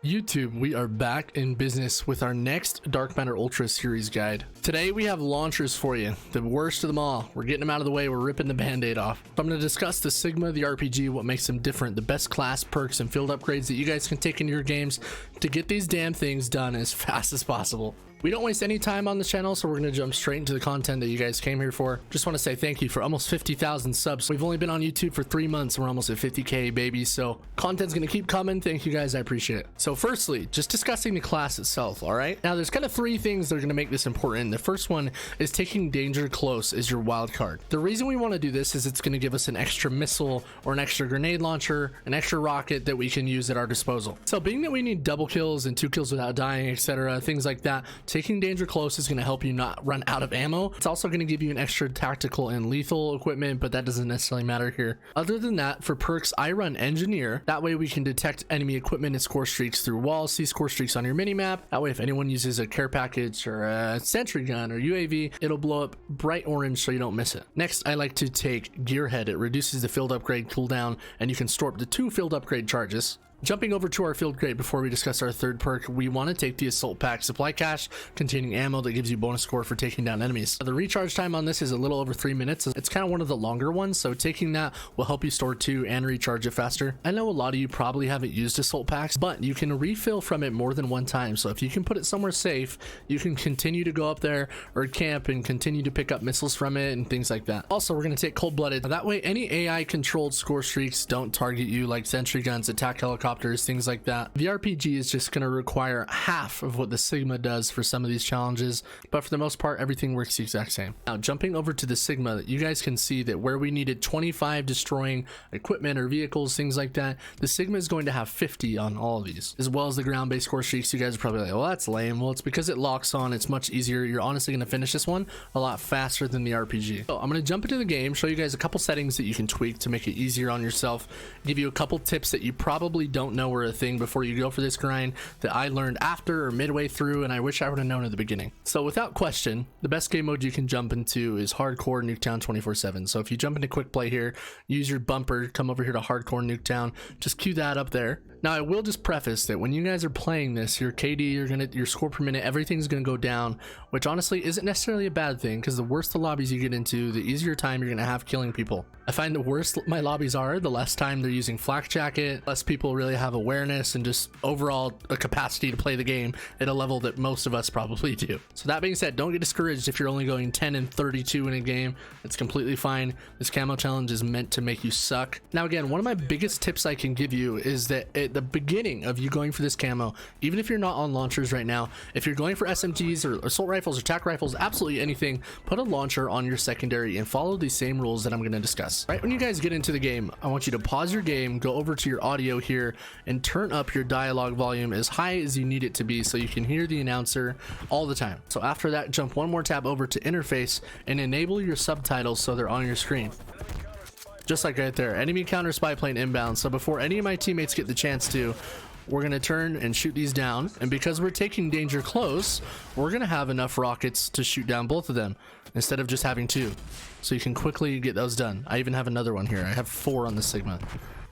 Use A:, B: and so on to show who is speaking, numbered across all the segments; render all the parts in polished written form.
A: YouTube, we are back in business with our next Dark Matter Ultra series guide. Today we have launchers for you, the worst of them all. We're getting them out of the way, we're ripping the band-aid off. I'm going to discuss the Cigma, the RPG, what makes them different, the best class, perks, and field upgrades that you guys can take into your games to get these damn things done as fast as possible. We don't waste any time on this channel, so we're going to jump straight into the content that you guys came here for. Just want to say thank you for almost 50,000 subs. We've only been on YouTube for 3 months and we're almost at 50K, baby. So content's going to keep coming. Thank you guys. I appreciate it. So firstly, just discussing the class itself. All right. Now there's kind of 3 things that are going to make this important. The first one is taking danger close as your wild card. The reason we want to do this is it's going to give us an extra missile or an extra grenade launcher, an extra rocket that we can use at our disposal. So being that we need double kills and 2 kills without dying, etc., things like that, taking danger close is going to help you not run out of ammo. It's also going to give you an extra tactical and lethal equipment, but that doesn't necessarily matter here. Other than that, for perks, I run engineer. That way we can detect enemy equipment and score streaks through walls, see score streaks on your minimap. That way if anyone uses a care package or a sentry gun or UAV, it'll blow up bright orange so you don't miss it. Next, I like to take gearhead. It reduces the field upgrade cooldown and you can store up to 2 field upgrade charges. Jumping over to our field grade before we discuss our third perk, we want to take the assault pack supply cache containing ammo that gives you bonus score for taking down enemies. The recharge time on this is a little over 3 minutes. It's kind of one of the longer ones, so taking that will help you store 2 and recharge it faster. I know a lot of you probably haven't used assault packs, but you can refill from it more than one time. So if you can put it somewhere safe, you can continue to go up there or camp and continue to pick up missiles from it and things like that. Also, we're going to take cold-blooded. That way any AI controlled score streaks don't target you, like sentry guns, attack helicopters, things like that. The RPG is just going to require half of what the Cigma does for some of these challenges, but for the most part everything works the exact same. Now jumping over to the Cigma, you guys can see that where we needed 25 destroying equipment or vehicles, things like that, the Cigma is going to have 50 on all of these, as well as the ground-based score streaks. You guys are probably like, well, that's lame. Well, it's because it locks on. It's much easier. You're honestly going to finish this one a lot faster than the RPG. So I'm going to jump into the game, show you guys a couple settings that you can tweak to make it easier on yourself, give you a couple tips that you probably don't know were a thing before you go for this grind that I learned after or midway through, and I wish I would have known at the beginning. So without question, the best game mode you can jump into is hardcore Nuketown 24/7. So if you jump into quick play here, use your bumper, come over here to hardcore Nuketown, just cue that up there. Now I will just preface that when you guys are playing this, your KD, your score per minute, everything's gonna go down, which honestly isn't necessarily a bad thing, because the worse the lobbies you get into, the easier time you're gonna have killing people. I find the worse my lobbies are, the less time they're using flak jacket, less people really have awareness and just overall a capacity to play the game at a level that most of us probably do. So that being said, don't get discouraged if you're only going 10 and 32 in a game. It's completely fine. This camo challenge is meant to make you suck. Now again, one of my biggest tips I can give you is that at the beginning of you going for this camo, even if you're not on launchers right now, if you're going for SMGs or assault rifles or tac rifles, absolutely anything, put a launcher on your secondary and follow the same rules that I'm going to discuss. Right when you guys get into the game, I want you to pause your game, go over to your audio here and turn up your dialogue volume as high as you need it to be so you can hear the announcer all the time. So after that, jump one more tab over to interface and enable your subtitles so they're on your screen. Just like right there, enemy counter spy plane inbound. So before any of my teammates get the chance to, we're going to turn and shoot these down, and because we're taking danger close, we're going to have enough rockets to shoot down both of them instead of just having 2, so you can quickly get those done. I even have another one here. I have 4 on the Cigma.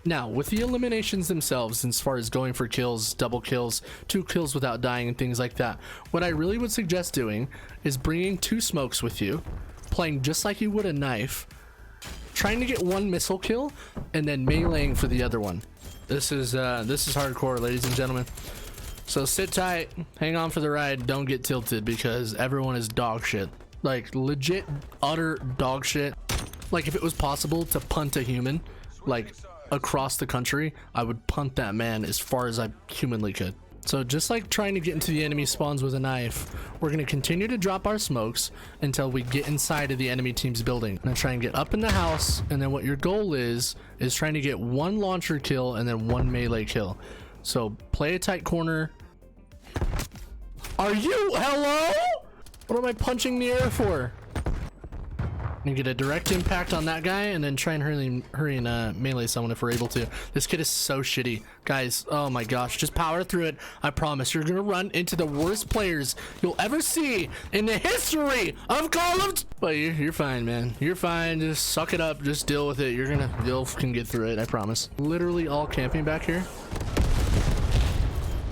A: Now with the eliminations themselves, as far as going for kills, double kills, 2 kills without dying and things like that, what I really would suggest doing is bringing 2 smokes with you, playing just like you would a knife, trying to get 1 missile kill and then meleeing for the other one. This is hardcore, ladies and gentlemen. So sit tight, hang on for the ride, don't get tilted, because everyone is dog shit. Like legit utter dog shit. Like if it was possible to punt a human like across the country, I would punt that man as far as I humanly could. So just like trying to get into the enemy spawns with a knife, we're going to continue to drop our smokes until we get inside of the enemy team's building. I'm going to try and get up in the house, and then what your goal is trying to get 1 launcher kill and then 1 melee kill. So play a tight corner. Are you? Hello? What am I punching the air for? And get a direct impact on that guy and then try and hurry and melee someone if we're able to. This kid is so shitty. Guys, oh my gosh, just power through it. I promise you're gonna run into the worst players you'll ever see in the history of Call of... But you're fine, man. You're fine. Just suck it up. Just deal with it. You'll can get through it, I promise. Literally all camping back here.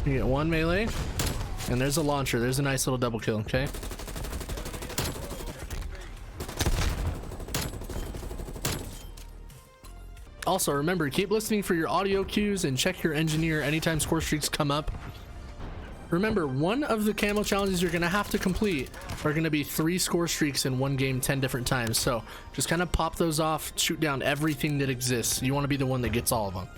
A: You get one melee. And there's a launcher. There's a nice little double kill, okay? Also, remember, keep listening for your audio cues and check your engineer anytime score streaks come up. Remember, one of the camo challenges you're going to have to complete are going to be 3 score streaks in one game 10 different times. So just kind of pop those off, shoot down everything that exists. You want to be the one that gets all of them.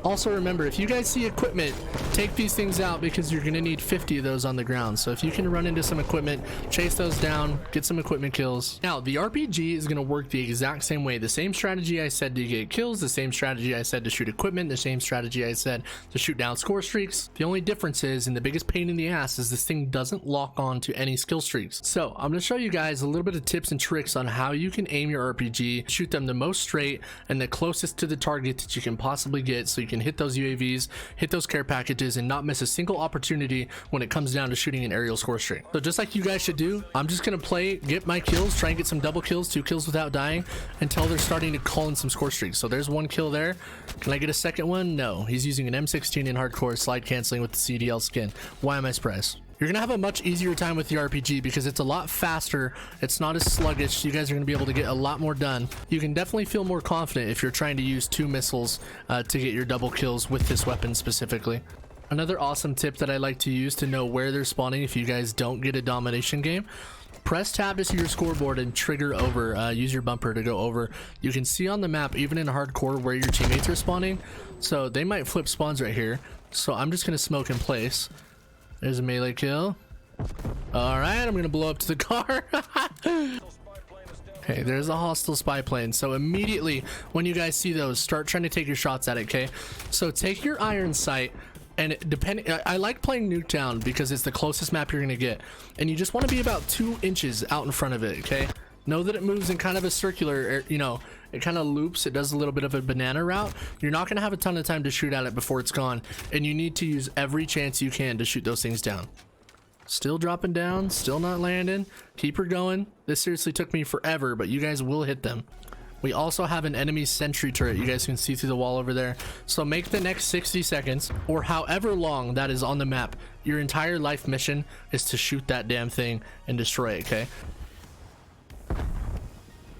A: Also remember, if you guys see equipment, take these things out because you're going to need 50 of those on the ground. So if you can run into some equipment, chase those down, get some equipment kills. Now, the RPG is going to work the exact same way. The same strategy I said to get kills, the same strategy I said to shoot equipment, the same strategy I said to shoot down score streaks. The only difference is, and the biggest pain in the ass, is this thing doesn't lock on to any skill streaks. So I'm going to show you guys a little bit of tips and tricks on how you can aim your RPG, shoot them the most straight and the closest to the target that you can possibly get, so you can hit those UAVs, hit those care packages, and not miss a single opportunity when it comes down to shooting an aerial score streak. So just like you guys should do, I'm just gonna play, get my kills, try and get some double kills, 2 kills without dying, until they're starting to call in some score streaks. So there's 1 kill there. Can I get a second one? No. He's using an M16 in hardcore, slide canceling with the CDL skin. Why am I surprised? You're gonna have a much easier time with the RPG because it's a lot faster. It's not as sluggish. You guys are gonna be able to get a lot more done. You can definitely feel more confident if you're trying to use 2 missiles to get your double kills with this weapon specifically. Another awesome tip that I like to use to know where they're spawning if you guys don't get a domination game: press tab to see your scoreboard and trigger over. Use your bumper to go over. You can see on the map, even in hardcore, where your teammates are spawning. So they might flip spawns right here. So I'm just gonna smoke in place. There's a melee kill. All right, I'm gonna blow up to the car. Okay, there's a hostile spy plane. So immediately when you guys see those, start trying to take your shots at it, okay? So take your iron sight, and I like playing Nuketown because it's the closest map you're gonna get, and you just want to be about 2 inches out in front of it, okay? Know that it moves in kind of a circular, you know, it kind of loops. It does a little bit of a banana route. You're not going to have a ton of time to shoot at it before it's gone, and you need to use every chance you can to shoot those things down. Still dropping down, still not landing. Keep her going. This seriously took me forever, but you guys will hit them. We also have an enemy sentry turret you guys can see through the wall over there. So make the next 60 seconds, or however long that is on the map, your entire life mission is to shoot that damn thing and destroy it, okay?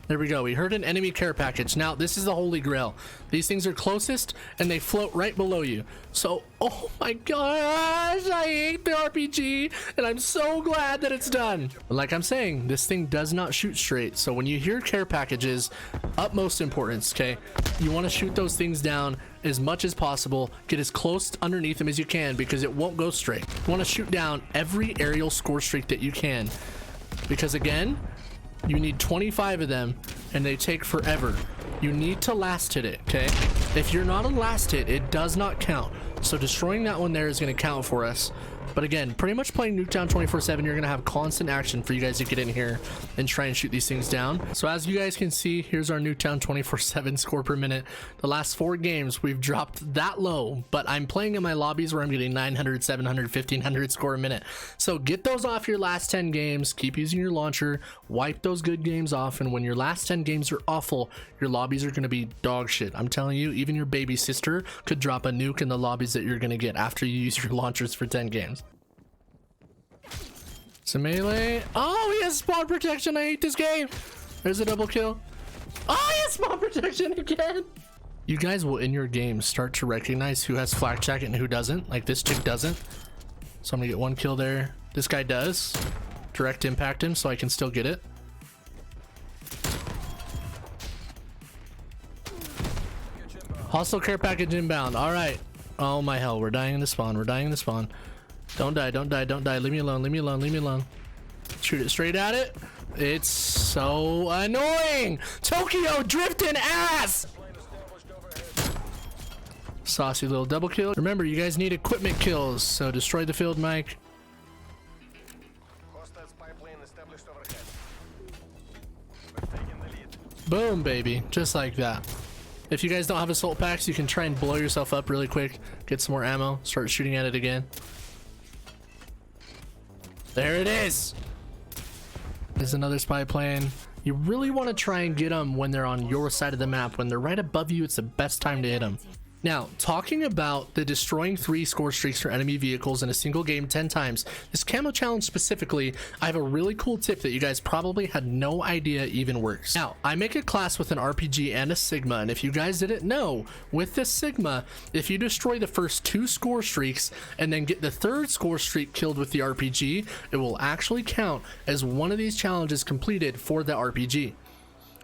A: There we go. We heard an enemy care package. Now, this is the holy grail. These things are closest, and they float right below you. So, oh my gosh, I hate the RPG, and I'm so glad that it's done. But like I'm saying, this thing does not shoot straight. So when you hear care packages, utmost importance, okay? You want to shoot those things down as much as possible. Get as close underneath them as you can, because it won't go straight. You want to shoot down every aerial score streak that you can, because again, you need 25 of them, and they take forever. You need to last hit it, okay? If you're not a last hit, it does not count. So destroying that one there is going to count for us. But again, pretty much playing Nuketown 24/7, you're going to have constant action for you guys to get in here and try and shoot these things down. So as you guys can see, here's our Nuketown 24/7 score per minute. The last 4 games, we've dropped that low, but I'm playing in my lobbies where I'm getting 900, 700, 1500 score a minute. So get those off your last 10 games, keep using your launcher, wipe those good games off, and when your last 10 games are awful, your lobbies are going to be dog shit. I'm telling you, even your baby sister could drop a nuke in the lobbies that you're going to get after you use your launchers for 10 games. It's a melee. Oh, he has spawn protection. I hate this game. There's a double kill. Oh, he has spawn protection again. You guys will in your game start to recognize who has flak jacket and who doesn't. Like this chick doesn't. So I'm gonna get 1 kill there. This guy does. Direct impact him so I can still get it. Hostile care package inbound. All right. Oh my hell. We're dying in the spawn. We're dying in the spawn. Don't die, don't die, don't die. Leave me alone, leave me alone, leave me alone. Shoot it straight at it. It's so annoying. Tokyo drifting ass. Saucy little double kill. Remember, you guys need equipment kills, so destroy the field mic. Boom, baby. Just like that. If you guys don't have assault packs, you can try and blow yourself up really quick. Get some more ammo. Start shooting at it again. There it is. There's another spy plane. You really want to try and get them when they're on your side of the map. When they're right above you, it's the best time to hit them. Now, talking about the destroying 3 score streaks for enemy vehicles in a single game 10 times, this camo challenge specifically, I have a really cool tip that you guys probably had no idea even works. Now, I make a class with an RPG and a Cigma, and if you guys didn't know, with this Cigma, if you destroy the first 2 score streaks and then get the 3rd score streak killed with the RPG, it will actually count as one of these challenges completed for the RPG.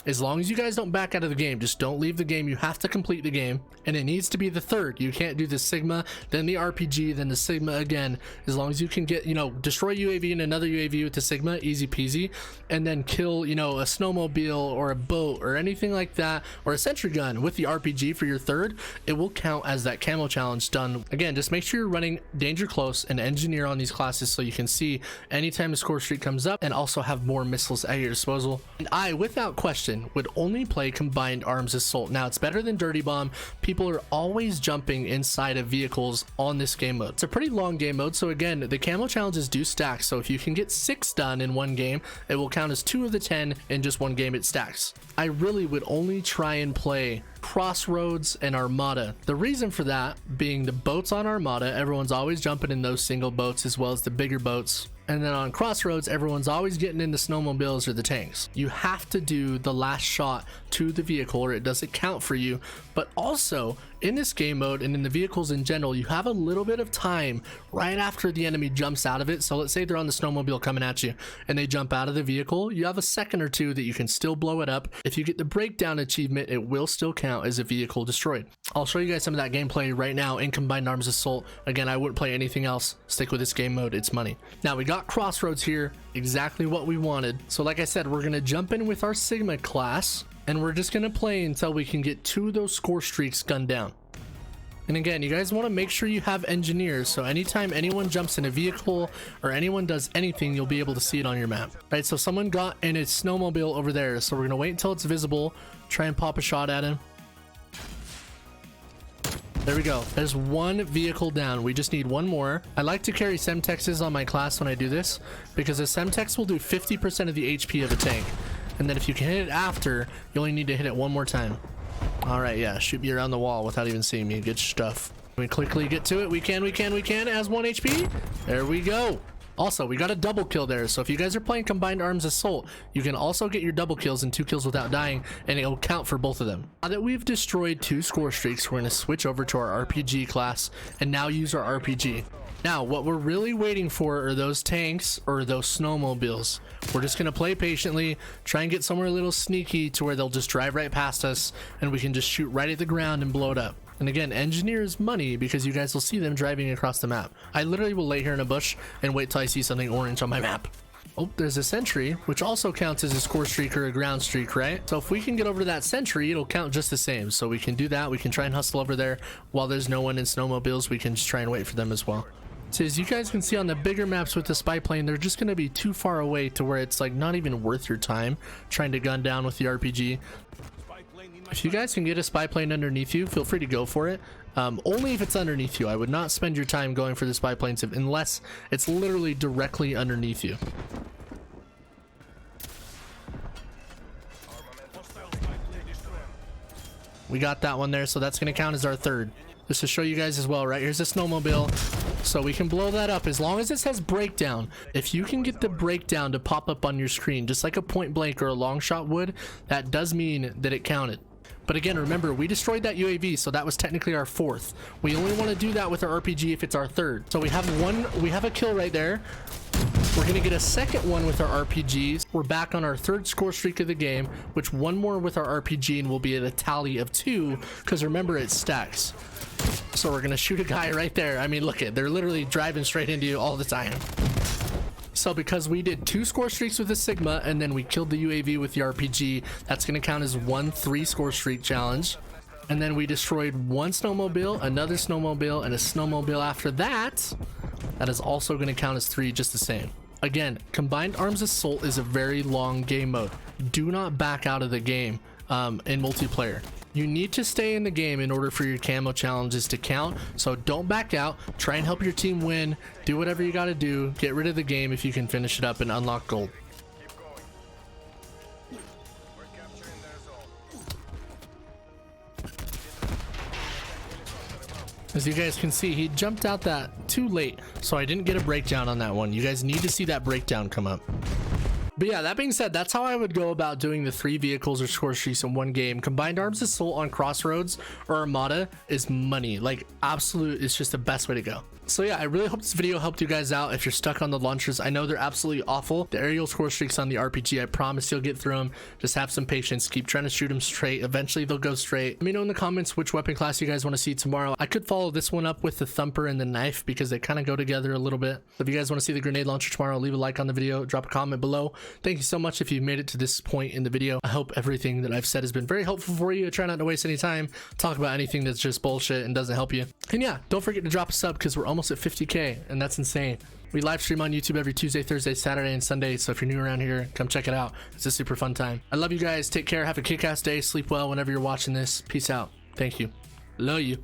A: As long as you guys don't back out of the game, just don't leave the game. You have to complete the game, and it needs to be the 3rd. You can't do the Cigma, then the RPG, then the Cigma again. As long as you can get, destroy UAV and another UAV with the Cigma, easy peasy, and then kill, a snowmobile or a boat or anything like that, or a sentry gun with the RPG for your 3rd, it will count as that camo challenge done. Again, just make sure you're running Danger Close and Engineer on these classes so you can see anytime a score streak comes up and also have more missiles at your disposal. And I, without question, would only play Combined Arms Assault. Now, it's better than Dirty Bomb. People are always jumping inside of vehicles on this game mode. It's a pretty long game mode, so again, the camo challenges do stack, so if you can get 6 done in one game, it will count as 2 of the 10 in just one game. It stacks. I really would only try and play Crossroads and Armada. The reason for that being the boats on Armada, everyone's always jumping in those single boats as well as the bigger boats. And then on Crossroads, everyone's always getting into snowmobiles or the tanks. You have to do the last shot to the vehicle or it doesn't count for you. But also, in this game mode and in the vehicles in general, you have a little bit of time right after the enemy jumps out of it. So let's say they're on the snowmobile coming at you and they jump out of the vehicle. You have a second or two that you can still blow it up. If you get the breakdown achievement, it will still count as a vehicle destroyed. I'll show you guys some of that gameplay right now in Combined Arms Assault. Again, I wouldn't play anything else. Stick with this game mode. It's money. Now, we got Crossroads here, exactly what we wanted. So like I said, we're going to jump in with our Cigma class and we're just going to play until we can get 2 of those score streaks gunned down. And again, you guys want to make sure you have engineers, so anytime anyone jumps in a vehicle or anyone does anything, you'll be able to see it on your map. Right, so someone got in a snowmobile over there, so we're going to wait until it's visible, try and pop a shot at him. There we go. There's 1 vehicle down. We just need 1 more. I like to carry Semtexes on my class when I do this because a Semtex will do 50% of the HP of a tank. And then if you can hit it after, you only need to hit it 1 more time. All right, yeah, shoot me around the wall without even seeing me. Good stuff. We quickly get to it. We can. As 1 HP. There we go. Also, we got a double kill there, so if you guys are playing Combined Arms Assault, you can also get your double kills and 2 kills without dying, and it'll count for both of them. Now that we've destroyed 2 score streaks, we're going to switch over to our RPG class and now use our RPG. Now, what we're really waiting for are those tanks or those snowmobiles. We're just going to play patiently, try and get somewhere a little sneaky to where they'll just drive right past us and we can just shoot right at the ground and blow it up. And again, engineer is money because you guys will see them driving across the map. I literally will lay here in a bush and wait till I see something orange on my map. Oh, there's a sentry, which also counts as a score streak or a ground streak, right? So if we can get over to that sentry, it'll count just the same. So we can do that. We can try and hustle over there. While there's no one in snowmobiles, we can just try and wait for them as well. So as you guys can see on the bigger maps with the spy plane, they're just going to be too far away to where it's like not even worth your time trying to gun down with the RPG. If you guys can get a spy plane underneath you, feel free to go for it. Only if it's underneath you. I would not spend your time going for the spy planes unless it's literally directly underneath you. We got that one there, so that's going to count as our 3rd. Just to show you guys as well, right? Here's a snowmobile, so we can blow that up as long as it says breakdown. If you can get the breakdown to pop up on your screen, just like a point blank or a long shot would, that does mean that it counted. But again, remember, we destroyed that UAV, so that was technically our 4th. We only want to do that with our RPG if it's our 3rd. So we have a kill right there. We're going to get a second one with our RPGs. We're back on our 3rd score streak of the game, which 1 more with our RPG and we'll be at a tally of 2, because remember, it stacks. So we're going to shoot a guy right there. I mean, look at, they're literally driving straight into you all the time. So because we did 2 score streaks with the Cigma and then we killed the UAV with the RPG, that's going to count as 1 3 score streak challenge. And then we destroyed 1 snowmobile, another snowmobile, and a snowmobile after that. That is also going to count as 3 just the same. Again, Combined Arms Assault is a very long game mode. Do not back out of the game in multiplayer. You need to stay in the game in order for your camo challenges to count, so don't back out. Try and help your team win. Do whatever you got to do. Get rid of the game if you can finish it up and unlock gold. As you guys can see, he jumped out that too late, so I didn't get a breakdown on that one. You guys need to see that breakdown come up. But yeah, that being said, that's how I would go about doing the 3 vehicles or score streaks in one game. Combined Arms Assault on Crossroads or Armada is money. Like, absolute, it's just the best way to go. So yeah, I really hope this video helped you guys out. If you're stuck on the launchers, I know they're absolutely awful. The aerial score streaks on the RPG, I promise you'll get through them. Just have some patience. Keep trying to shoot them straight. Eventually they'll go straight. Let me know in the comments which weapon class you guys want to see tomorrow. I could follow this one up with the thumper and the knife because they kind of go together a little bit. If you guys want to see the grenade launcher tomorrow, leave a like on the video, drop a comment below. Thank you so much if you've made it to this point in the video. I hope everything that I've said has been very helpful for you. I try not to waste any time, talk about anything that's just bullshit and doesn't help you. And yeah, don't forget to drop a sub because we're almost at 50K. And that's insane. We live stream on YouTube every Tuesday, Thursday, Saturday, and Sunday. So if you're new around here, come check it out. It's a super fun time. I love you guys. Take care. Have a kick-ass day. Sleep well whenever you're watching this. Peace out. Thank you. Love you.